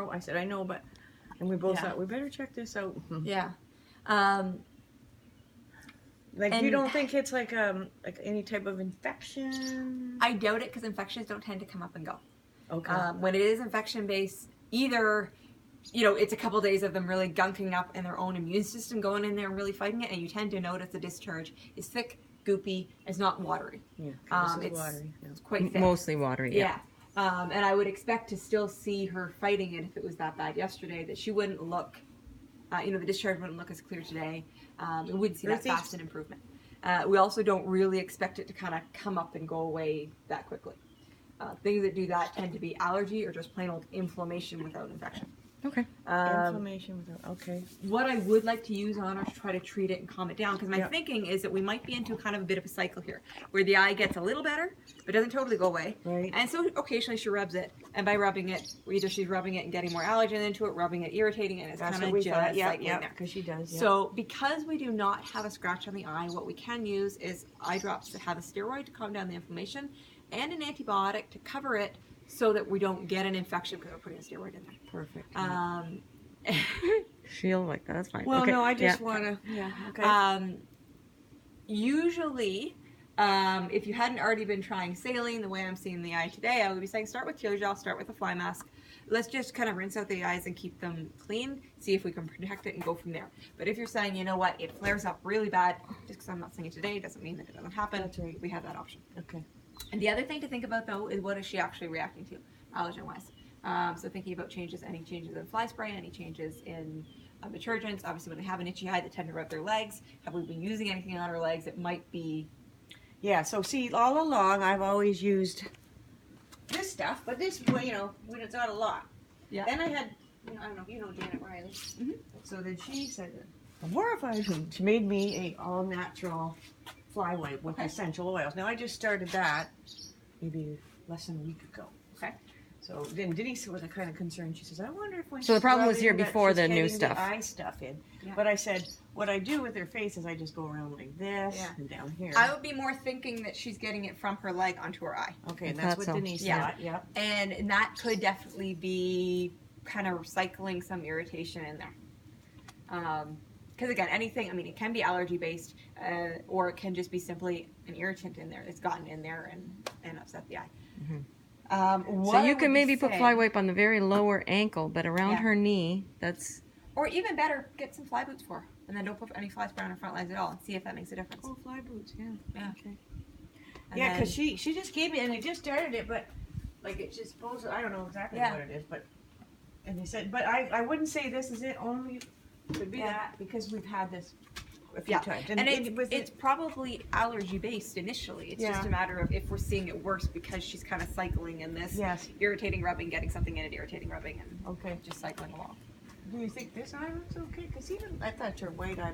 know. I said, I know, but, and we both thought, we better check this out. Yeah. Like, you don't think it's like any type of infection? I doubt it, because infections don't tend to come up and go. Okay. When it is infection-based, either, you know, it's a couple days of them really gunking up and their own immune system going in there and really fighting it, and you tend to notice the discharge is thick, goopy, it's not watery. Yeah, it's watery. Yeah. It's quite thick. Mostly watery, yeah. And I would expect to still see her fighting it if it was that bad yesterday, that she wouldn't look, you know, the discharge wouldn't look as clear today. We wouldn't see that fast an improvement. We also don't really expect it to kind of come up and go away that quickly. Things that do that tend to be allergy or just plain old inflammation without infection. Okay. Inflammation without, okay. What I would like to use on her to try to treat it and calm it down, because my thinking is that we might be into kind of a bit of a cycle here, where the eye gets a little better, but doesn't totally go away. Right. And so occasionally she rubs it, and by rubbing it, either she's rubbing it and getting more allergen into it, rubbing it, irritating it, and it's kind of just cycling there. Because she does. Yeah. So because we do not have a scratch on the eye, what we can use is eye drops that have a steroid to calm down the inflammation and an antibiotic to cover it, so that we don't get an infection because we're putting a steroid in there. Perfect. She'll like that. That's fine. Well, okay. no, I just want to. Yeah. Okay. Usually, if you hadn't already been trying saline the way I'm seeing the eye today, I would be saying start with tear gel, start with a fly mask. Let's just kind of rinse out the eyes and keep them clean, see if we can protect it and go from there. But if you're saying, you know what, it flares up really bad, just because I'm not seeing it today doesn't mean that it doesn't happen. That's right. We have that option. Okay. And the other thing to think about, though, is what is she actually reacting to, allergen-wise. So thinking about changes, any changes in fly spray, any changes in detergents. Obviously, when they have an itchy eye, they tend to rub their legs. Have we been using anything on her legs? It might be... Yeah, so see, all along, I've always used this stuff, but this, you know, when it's not a lot. Yeah. Then I had, you know, I don't know if you know Janet Riley. Mm-hmm. So then she said, I'm horrified. She made me a all-natural fly wipe with essential oils. Now, I just started that maybe less than a week ago. Okay. So then Denise was kind of concerned. She says, I wonder if when So the she's problem was rubbing here that before she's the new getting stuff. the eye stuff in. Yeah. But I said, what I do with her face is I just go around like this and down here. I would be more thinking that she's getting it from her leg onto her eye. Okay, and that's what Denise thought. Yeah. And that could definitely be kind of cycling some irritation in there. Because again, anything, I mean, it can be allergy based, or it can just be simply an irritant in there that's gotten in there and upset the eye. Mm-hmm. So you can maybe put fly wipe on the very lower ankle, but around her knee, that's... Or even better, get some fly boots for her, and then don't put any fly spray on her front legs at all, and see if that makes a difference. Oh, fly boots, yeah. Yeah. Okay. Yeah, because she just gave me, and I just started it, but like it's just supposed to, I don't know exactly what it is, but, and they said, but I wouldn't say this is it, only could be that, because we've had this a few times. And it's probably allergy based initially. It's just a matter of if we're seeing it worse because she's kind of cycling in this irritating rubbing, getting something in it, irritating rubbing, and just cycling along. Do you think this eye looks okay? Because even I thought your white eye